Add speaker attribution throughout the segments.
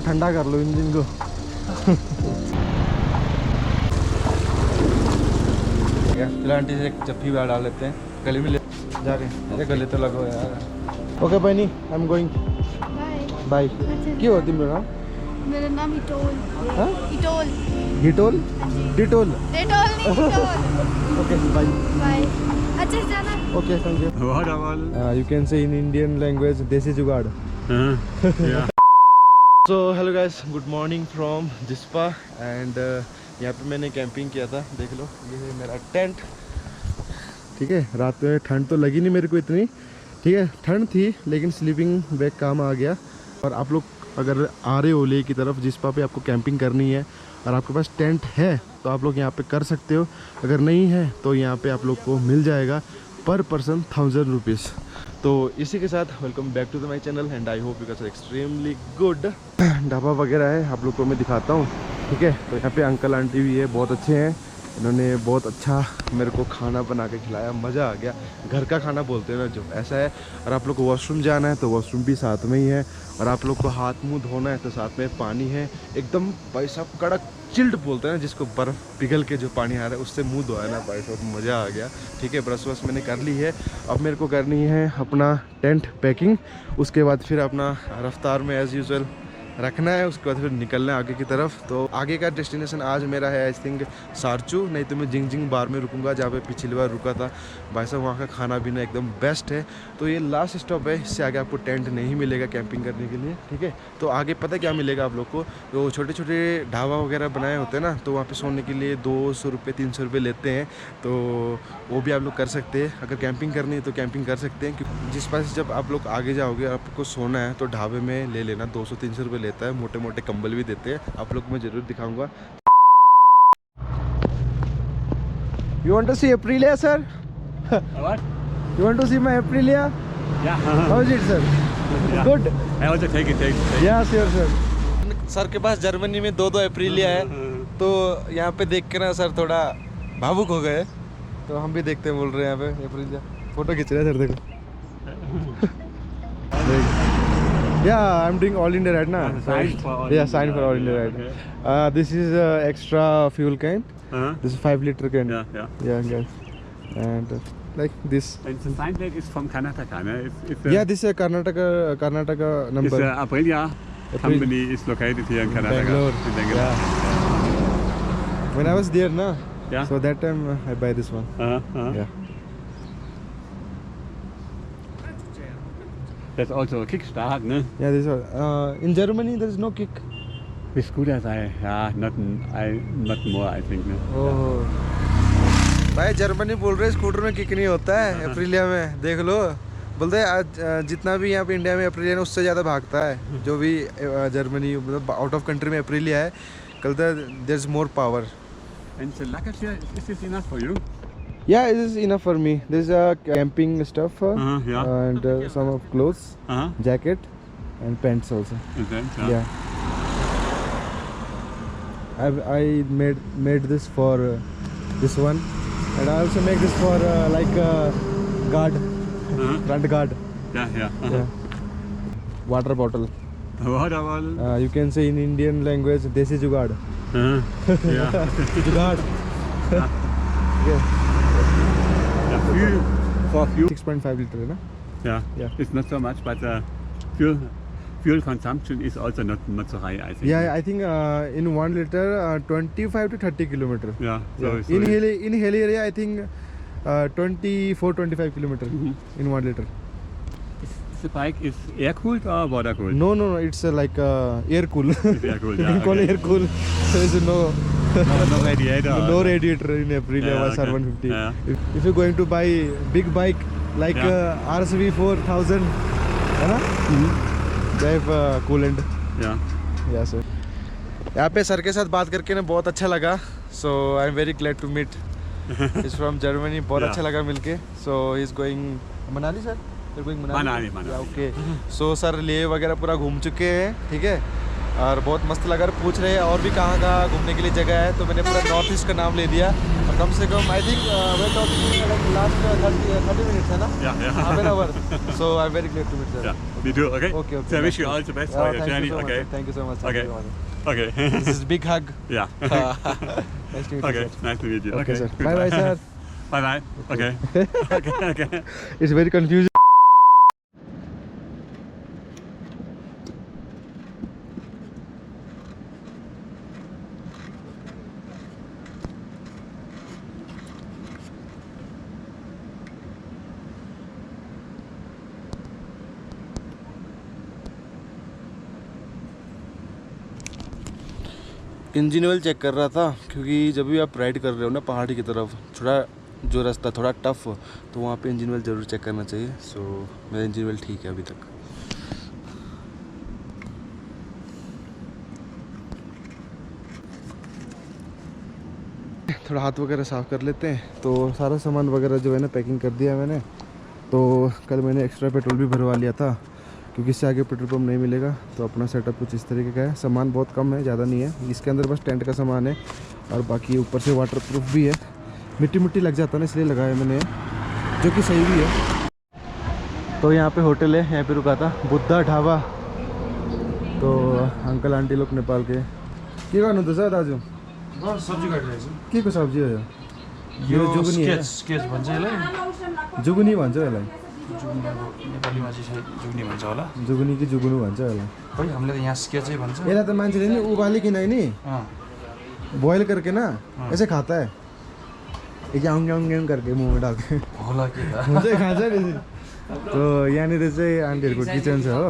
Speaker 1: ठंडा कर लो इंजन को। फिलहाल आंटी से एक चप्पी बाहर डाल लेते हैं, गले में ले जा रहे हैं। अरे गले तो लगो यार। ओके बहनी, आई एम गोइंग बाय। क्यों होती मेरा
Speaker 2: मेरा नाम इटोल। इटोल
Speaker 1: डिटोल डिटोल
Speaker 2: डेटोल नहीं इटोल।
Speaker 1: ओके बाय
Speaker 2: बाय, अच्छे से जाना।
Speaker 1: Okay thank you. You can say in Indian language देसी जुगाड़। So hello guys, good morning from Jispa and यहाँ पे मैंने कैंपिंग किया था। देख लो ये है मेरा टेंट। ठीक है, रात में ठंड तो लगी नहीं मेरे को इतनी। ठीक है, ठंड थी लेकिन स्लीपिंग बैग काम आ गया। और आप लोग अगर आ रहे हो लेह की तरफ, जिस्पा पे आपको कैंपिंग करनी है और आपके पास टेंट है तो आप लोग यहाँ पे कर सकते हो। अगर नहीं है तो यहाँ पे आप लोग को मिल जाएगा पर पर्सन 1000 रुपीज़। तो इसी के साथ welcome back to the my channel and I hope you guys are extremely good. Dhaba वगैरह है, आप लोग को मैं दिखाता हूँ। ठीक है, तो यहाँ पे अंकल आंटी भी है, बहुत अच्छे हैं। इन्होंने बहुत अच्छा मेरे को खाना बना के खिलाया, मज़ा आ गया। घर का खाना बोलते हैं ना जो, ऐसा है। और आप लोग को वॉशरूम जाना है तो वॉशरूम भी साथ में ही है। और आप लोग को हाथ मुंह धोना है तो साथ में पानी है। एकदम भाई साहब कड़क चिल्ड बोलते हैं ना जिसको, बर्फ़ पिघल के जो पानी आ रहा है उससे मुंह धोया ना भाई साहब, मज़ा आ गया। ठीक है, ब्रश वश मैंने कर ली है। अब मेरे को करनी है अपना टेंट पैकिंग। उसके बाद फिर अपना रफ्तार में एज़ यूजुअल रखना है। उसके बाद फिर निकलना है आगे की तरफ। तो आगे का डेस्टिनेशन आज मेरा है आई थिंक सारचू, नहीं तो मैं जिंगजिंग बार में रुकूंगा जहाँ पे पिछली बार रुका था। भाई साहब वहाँ का खाना पीना एकदम बेस्ट है। तो ये लास्ट स्टॉप है, इससे आगे आपको टेंट नहीं मिलेगा कैंपिंग करने के लिए। ठीक है, तो आगे पता क्या मिलेगा आप लोग को, तो छोटे छोटे ढाबा वगैरह बनाए होते हैं ना, तो वहाँ पर सोने के लिए 200 रुपये 300 रुपये लेते हैं। तो वो भी आप लोग कर सकते हैं। अगर कैंपिंग करनी है तो कैंपिंग कर सकते हैं। क्योंकि जिस पास जब आप लोग आगे जाओगे आपको सोना है तो ढाबे में ले लेना, 200-300 रुपये लेता है। मोटे मोटे कंबल भी देते हैं, आप लोग को मैं जरूर दिखाऊंगा। You want to see Aprilia, sir?
Speaker 3: What?
Speaker 1: You want to see my Aprilia?
Speaker 3: Yeah.
Speaker 1: How is it, sir?
Speaker 3: Yeah.
Speaker 1: Good.
Speaker 3: I also take it.
Speaker 1: Yeah, sure, sir. Sir के पास जर्मनी में 2 Aprilia है, तो यहाँ पे देख के ना सर थोड़ा भावुक हो गए। तो हम भी देखते हैं, बोल रहे हैं यहाँ पे Aprilia। फोटो खींच रहे हैं सर, देखो। Yeah, I'm doing all India right now.
Speaker 3: Sign for all
Speaker 1: Yeah,
Speaker 3: India.
Speaker 1: sign for all India right.
Speaker 3: Okay.
Speaker 1: This is extra fuel can. This is 5 liter can.
Speaker 3: Yeah.
Speaker 1: Yeah, guys. And like this.
Speaker 3: And the sign plate is from Karnataka, ne?
Speaker 1: Yeah, this is a Karnataka number.
Speaker 3: This Aprilia company is located here in Karnataka.
Speaker 1: Bangalore.
Speaker 3: In Bangalore.
Speaker 1: Yeah. When I was there, na.
Speaker 3: Yeah.
Speaker 1: So that time I buy this one. Yeah.
Speaker 3: That's also a kickstart, ne?
Speaker 1: Yeah, this one. In Germany there is no kick.
Speaker 3: With scooters, not more, I think, ne?
Speaker 1: Oh. भाई Germany बोल रहे scooter में kick नहीं होता है, Aprilia में देख लो। बोलते हैं आज जितना भी यहाँ पे इंडिया में एप्रिलिया है उससे ज़्यादा भागता है। जो भी जर्मनी मतलब आउट ऑफ कंट्री में एप्रिलिया है, कहते हैं there is more power.
Speaker 3: And the luggage here, is this enough for you?
Speaker 1: Yeah, it is enough for me. There is a camping stuff
Speaker 3: Yeah.
Speaker 1: and some of clothes, jacket and pants also.
Speaker 3: And then,
Speaker 1: Yeah. I made this for this one, and I also make this for like guard, front guard.
Speaker 3: Yeah.
Speaker 1: Yeah. Water bottle.
Speaker 3: Water bottle.
Speaker 1: You can say in Indian language, desi jugaad.
Speaker 3: Yeah.
Speaker 1: Jugaad. Yeah.
Speaker 3: Fuel for fuel.
Speaker 1: 6.5 liter, na?
Speaker 3: Yeah. It's not so much, but fuel consumption is also not so high, I think.
Speaker 1: Yeah, I think in 1 liter 25 to 30 kilometer.
Speaker 3: Yeah.
Speaker 1: Yeah. In hilly area, I think 24-25 kilometer in 1 liter.
Speaker 3: The bike is air cooled or water cooled?
Speaker 1: No, it's like air cool.
Speaker 3: It's air cooled.
Speaker 1: You
Speaker 3: Yeah,
Speaker 1: can call
Speaker 3: okay.
Speaker 1: air cool. There is no
Speaker 3: No radiator.
Speaker 1: no radiator in Aprilia
Speaker 3: Yeah,
Speaker 1: YSR
Speaker 3: okay.
Speaker 1: 150.
Speaker 3: Yeah.
Speaker 1: If you're going to buy big bike like RSV 4000, है ना? They have coolant.
Speaker 3: Yeah.
Speaker 1: Yeah, sir. यहाँ पे sir के साथ बात करके ना बहुत अच्छा लगा. So I'm very glad to meet. He's from Germany. बहुत अच्छा लगा मिलके. So he's going Manali sir?
Speaker 3: Manali.
Speaker 1: Okay. So sir Leh वगैरह पूरा घूम चुके हैं, ठीक है। और बहुत मस्त लगा। अगर पूछ रहे हैं और भी कहाँ कहाँ घूमने के लिए जगह है तो मैंने पूरा नॉर्थ ईस्ट का नाम ले दिया। और कम से कम I think we talking last 30 minutes है ना, half an hour. So I am very glad to meet sir.
Speaker 3: We do, okay?
Speaker 1: Okay, okay.
Speaker 3: So I wish you all the best for your journey. Okay.
Speaker 1: Thank you so much.
Speaker 3: Okay. Okay.
Speaker 1: This is big hug.
Speaker 3: Yeah.
Speaker 1: Nice to meet
Speaker 3: Okay.
Speaker 1: you, sir.
Speaker 3: Nice to meet you.
Speaker 1: Okay, sir.
Speaker 3: Goodbye.
Speaker 1: Bye, bye, sir.
Speaker 3: Bye bye. Okay. Okay. Okay.
Speaker 1: It's very confusing. Engine oil check कर रहा था क्योंकि जब भी आप ride कर रहे हो ना पहाड़ी की तरफ, थोड़ा जो रास्ता थोड़ा टफ हो तो वहाँ पे इंजन ऑयल ज़रूर चेक करना चाहिए। सो मेरा इंजन ऑयल ठीक है अभी तक। थोड़ा हाथ वगैरह साफ़ कर लेते हैं। तो सारा सामान वगैरह जो है ना पैकिंग कर दिया है मैंने। तो कल मैंने एक्स्ट्रा पेट्रोल भी भरवा लिया था क्योंकि इससे आगे पेट्रोल पंप नहीं मिलेगा। तो अपना सेटअप कुछ इस तरीके का है। सामान बहुत कम है, ज़्यादा नहीं है। इसके अंदर बस टेंट का सामान है और बाकी ऊपर से वाटर प्रूफ भी है। मिट्टी लग जाता है ना, इसलिए लगाया मैंने, जो कि सही भी है। तो यहाँ पे होटल है, यहाँ पे रुका था बुद्धा ढाबा। तो अंकल आंटी लोग नेपाल के के गर्नुहुँदैछ दाजु?
Speaker 4: सब्जी काटिरहेको छु।
Speaker 1: के को सब्जी हो यो?
Speaker 4: यो
Speaker 1: जुगुनी है?
Speaker 4: स्केच भन्छ यसलाई।
Speaker 1: जुगुनी भन्छ यसलाई?
Speaker 4: जुगुनी अब नेपालीमा चाहिँ जुगुनी भन्छ होला।
Speaker 1: जुगुनी कि जुगुनु भन्छ यसलाई?
Speaker 4: खै हामीले त यहाँ स्केचै भन्छ।
Speaker 1: यसलाई त मान्छेले नि उबालिकन नि बॉयल करके ना ऐसे खाता है, एक आउंग करके मुंह में डाल के
Speaker 4: होला के त।
Speaker 1: मुझे खान्छ नि। तो यहाँनिर चाहिँ आन्टीहरूको किचन छ हो।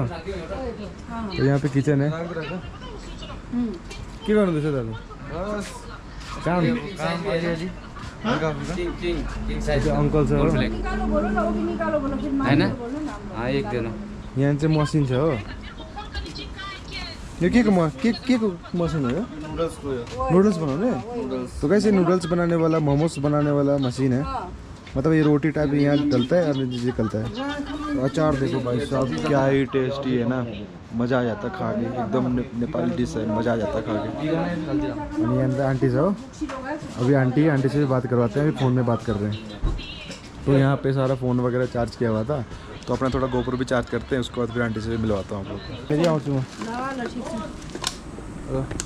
Speaker 1: तो यहाँ पे किचन है। के गर्नुहुँदैछ दाजु? काम अङ्कल छ हो। यहाँ चाहिँ मसिन छ हो। यो के को मशीन हो यो? नूडल्स बनाने? तो कैसे नूडल्स बनाने वाला, मोमोस बनाने वाला मशीन है। मतलब ये रोटी टाइप यहाँ डलता है और नीचे निकलता है। अचार देखो भाई साहब, क्या ही टेस्टी है ना, मज़ा आ जाता खा के। एकदम नेपाली डिश है, मज़ा आ जाता खा के। ये अंदर आंटी हो, अभी आंटी से भी बात करवाते हैं। अभी फ़ोन में बात कर रहे हैं। तो यहाँ पे सारा फ़ोन वगैरह चार्ज किया हुआ था, तो अपना थोड़ा गोप्रो भी चार्ज करते हैं। उसके बाद फिर आंटी से भी मिलवाता हूँ आप लोग को। मेरी आऊँ मैं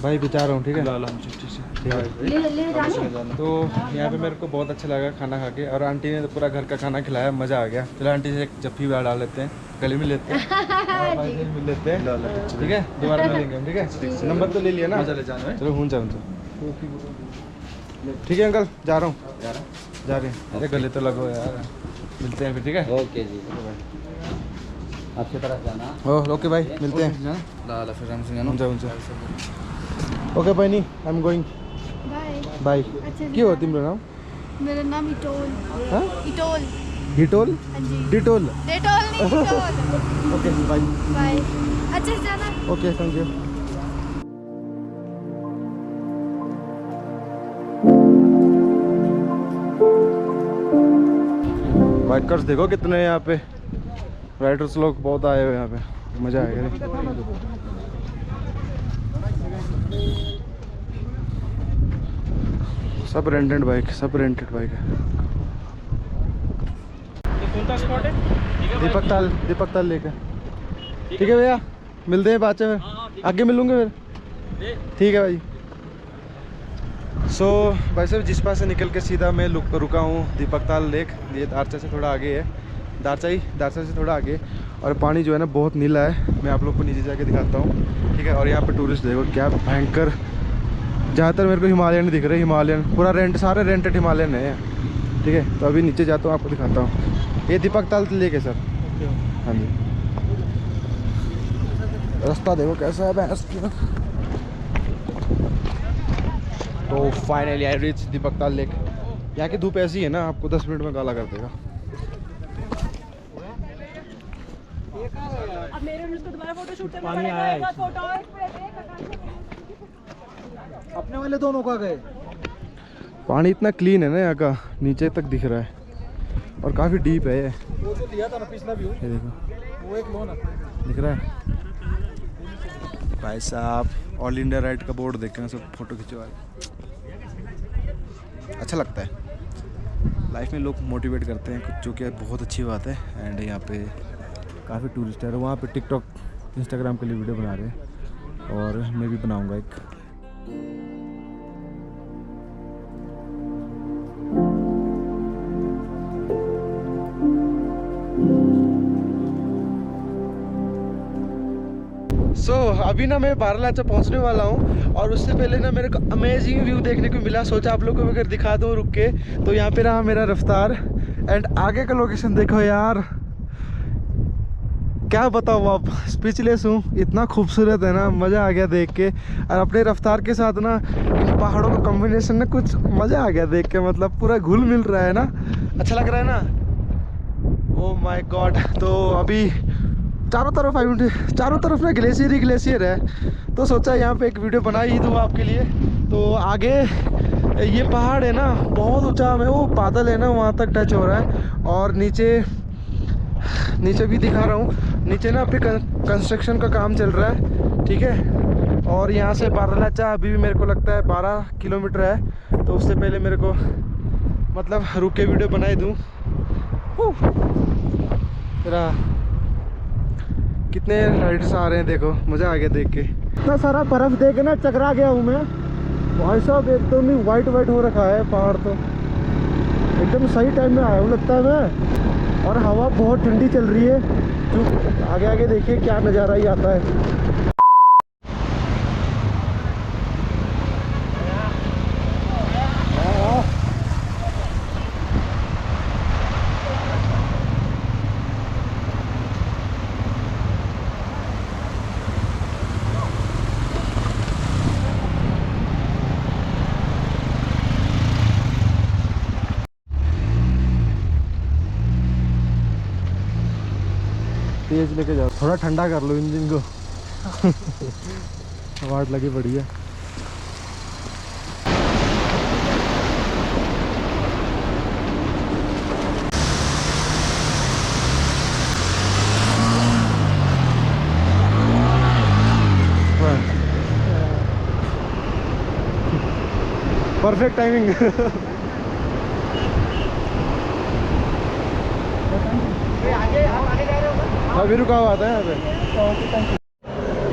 Speaker 1: भाई बचा रहा हूँ, ठीक है। तो यहाँ पे मेरे को बहुत अच्छा लगा खाना खा के, और आंटी ने तो पूरा घर का खाना खिलाया, मज़ा आ गया। चलो आंटी से एक जफ्फी भी डाल लेते हैं, गले मिल लेते हैं, भाई से मिल लेते हैं, ठीक है। दोबारा मिलेंगे हम, ठीक है। नंबर तो ले लिया ना? चलो हुन्छ ठीक है अंकल, जा रहा हूँ, जा रहे हैं। अरे गले तो लगो यार, मिलते हैं फिर, ठीक है।
Speaker 5: ओके जी, आपके तरफ जाना।
Speaker 1: ओके भाई, मिलते हैं।
Speaker 4: ल फेरि राम्रोसँग
Speaker 1: हुन्छ ओके बहिनी, I am going,
Speaker 2: bye.
Speaker 1: Bye.
Speaker 2: अच्छा
Speaker 1: के हो तिम्रो नाम?
Speaker 2: मेरा नाम इटोल।
Speaker 1: हाँ?
Speaker 2: इटोल।
Speaker 1: हिटोल?
Speaker 2: हाँ जी।
Speaker 1: डिटोल?
Speaker 2: डेटोल नहीं, इटोल।
Speaker 1: Okay by.
Speaker 2: बाय। अच्छे से जाना।
Speaker 1: Okay thank you. बाइकर्स देखो कितने हैं यहाँ पे, राइडर्स लोग बहुत आए हुए यहाँ पे, मज़ा आएगा। सब रेंटेड बाइक, सब रेंटेड बाइक है। दीपक ताल लेकर, ठीक है भैया, मिलते हैं बाद में, आगे मिलूंगे फिर, ठीक है भाई। सो भाई साहब, जिस्पा से निकल के सीधा मैं रुका हूँ दीपक ताल लेक। ये दारचा से थोड़ा आगे है, दारचा से थोड़ा आगे। और पानी जो है ना बहुत नीला है, मैं आप लोग को नीचे जाके दिखाता हूँ, ठीक है। और यहाँ पे टूरिस्ट देखो क्या भयंकर, ज़्यादातर मेरे को हिमालयन दिख रहे हैं, हिमालयन पूरा सारे रेंटेड हिमालयन है, ठीक है। तो अभी नीचे जाता हूँ, आपको दिखाता हूँ। ये दीपक ताल लेक है सर। हाँ जी, रास्ता देखो कैसा है भैंस की। तो फाइनली आई रीच दीपक ताल लेक। यहाँ की धूप ऐसी है ना, आपको 10 मिनट में काला कर देगा।
Speaker 5: पानी आया है। अपने वाले दोनों का गए।
Speaker 1: पानी इतना क्लीन है ना यहाँ का, नीचे तक दिख रहा है और काफ़ी डीप है ये।
Speaker 5: वो जो लिया था ना पिछला व्यू,
Speaker 1: ये देखो,
Speaker 5: वो एक लो ना।
Speaker 1: दिख रहा है। भाई साहब ऑल इंडिया राइड का बोर्ड देख के सब फोटो खिंचवा रहे। अच्छा लगता है, लाइफ में लोग मोटिवेट करते हैं कुछ, जो कि बहुत अच्छी बात है। एंड यहाँ पे काफ़ी टूरिस्ट है, वहाँ पे टिकटॉक इंस्टाग्राम के लिए वीडियो बना रहे हैं और मैं भी बनाऊँगा एक। अभी ना मैं बारालाचा पहुंचने वाला हूं और उससे पहले ना मेरे को अमेजिंग व्यू देखने को मिला। सोचा आप लोगों को अगर दिखा दूं रुक के। तो यहाँ पे रहा मेरा रफ्तार एंड आगे का लोकेशन देखो यार, क्या बताऊँ आप, स्पीचलेस हूँ। इतना खूबसूरत है ना, मज़ा आ गया देख के। और अपने रफ्तार के साथ ना इन पहाड़ों का कॉम्बिनेशन ना कुछ मज़ा आ गया देख के, मतलब पूरा घुल मिल रहा है ना, अच्छा लग रहा है ना। Oh my God. तो अभी चारों तरफ ना ग्लेशियर ही ग्लेशियर है, तो सोचा यहाँ पे एक वीडियो बना ही दूँ आपके लिए। तो आगे ये पहाड़ है ना बहुत ऊंचा में, वो बादल है ना वहाँ तक टच हो रहा है। और नीचे भी दिखा रहा हूँ, नीचे ना अभी कंस्ट्रक्शन का काम चल रहा है, ठीक है। और यहाँ से बारालाचा अभी भी मेरे को लगता है 12 किलोमीटर है। तो उससे पहले मेरे को मतलब रुक के वीडियो बनाई दूँ। तेरा कितने राइडर्स आ रहे हैं देखो, मज़ा आ गया देख के। इतना सारा बर्फ़ देख के ना चकरा गया हूँ मैं भाई साहब, एकदम ही वाइट हो रखा है पहाड़। तो एकदम सही टाइम में आया हूँ लगता है मैं। और हवा बहुत ठंडी चल रही है, जो आगे देखिए क्या नज़ारा ही आता है। तेज लेके जाओ, थोड़ा ठंडा कर लो इंजन को। वाट लगी पड़ी है। Perfect timing. अभी रुका हुआ था यहाँ पे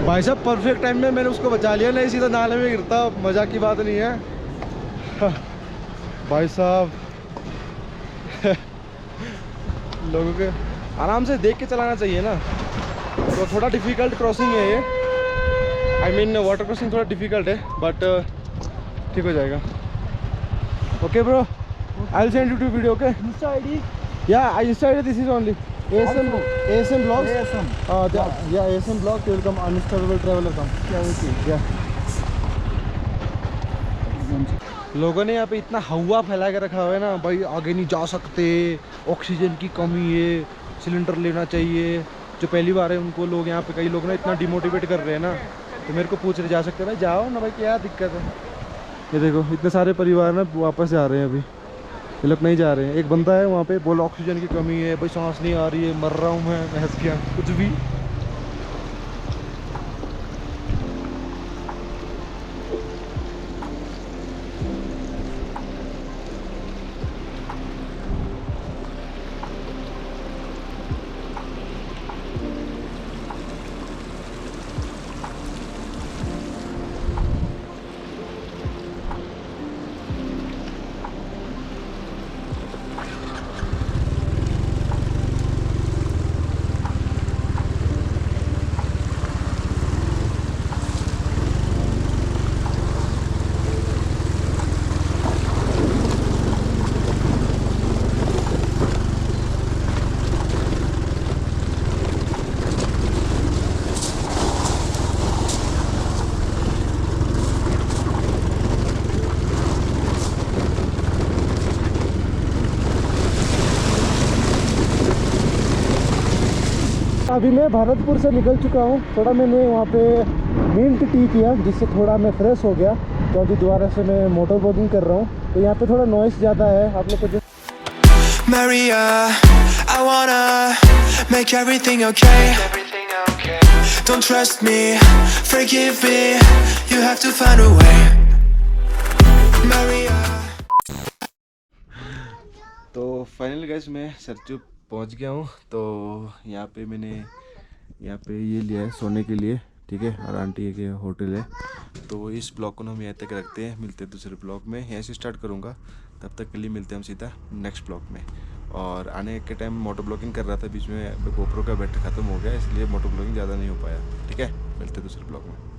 Speaker 1: भाई साहब, परफेक्ट टाइम में मैंने उसको बचा लिया, नहीं सीधा नाले में गिरता। मजाक की बात नहीं है भाई साहब। लोगों के आराम से देख के चलाना चाहिए ना। तो थोड़ा डिफ़िकल्ट क्रॉसिंग है ये, आई मीन वाटर क्रॉसिंग थोड़ा डिफ़िकल्ट है, बट ठीक हो जाएगा। Okay bro, I will send you two video. Okay,
Speaker 5: Insta ID?
Speaker 1: या Insta ID, this is only ASM Vlogs. Yeah, ASM Vlogs. You will come Unstoppable Traveler come. Yeah. लोगों ने यहाँ पे इतना हवा फैला के रखा हुआ है ना भाई, आगे नहीं जा सकते, ऑक्सीजन की कमी है, सिलेंडर लेना चाहिए। जो पहली बार है उनको लोग यहाँ पे, कई लोग ना इतना डिमोटिवेट कर रहे हैं ना, तो मेरे को पूछ रहे जा सकते हैं भाई, जाओ ना भाई, क्या दिक्कत है। ये देखो इतने सारे परिवार ना वापस जा रहे हैं, अभी ये लोग नहीं जा रहे हैं। एक बंदा है वहाँ पे, बोला ऑक्सीजन की कमी है भाई, सांस नहीं आ रही है, मर रहा हूँ मैं, बहस किया कुछ भी। अभी मैं भरतपुर से निकल चुका हूँ। थोड़ा मैंने वहाँ पे मिंट टी किया, जिससे थोड़ा मैं फ्रेश हो गया। तो अभी दोबारा से मैं मोटर ब्लॉगिंग कर रहा हूँ। तो यहाँ पे थोड़ा नॉइस ज़्यादा है, आप लोग को जो
Speaker 6: Maria, I wanna make everything okay. don't trust me, forgive me, you have to find a way. Maria.
Speaker 1: तो फाइनली गाइस मैं सरचू पहुंच गया हूँ। तो यहाँ पे मैंने यहाँ पे ये लिया है सोने के लिए, ठीक है, और आंटी के होटल है। तो इस ब्लॉग को हम यहाँ तक रखते हैं, मिलते हैं दूसरे ब्लॉग में। यहाँ से स्टार्ट करूँगा, तब तक के लिए मिलते हैं हम सीधा नेक्स्ट ब्लॉग में। और आने के टाइम मोटो ब्लॉगिंग कर रहा था, बीच में गोप्रो का बैटरी ख़त्म हो गया, इसलिए मोटो ब्लॉगिंग ज़्यादा नहीं हो पाया। ठीक है, मिलते हैं दूसरे ब्लॉग में।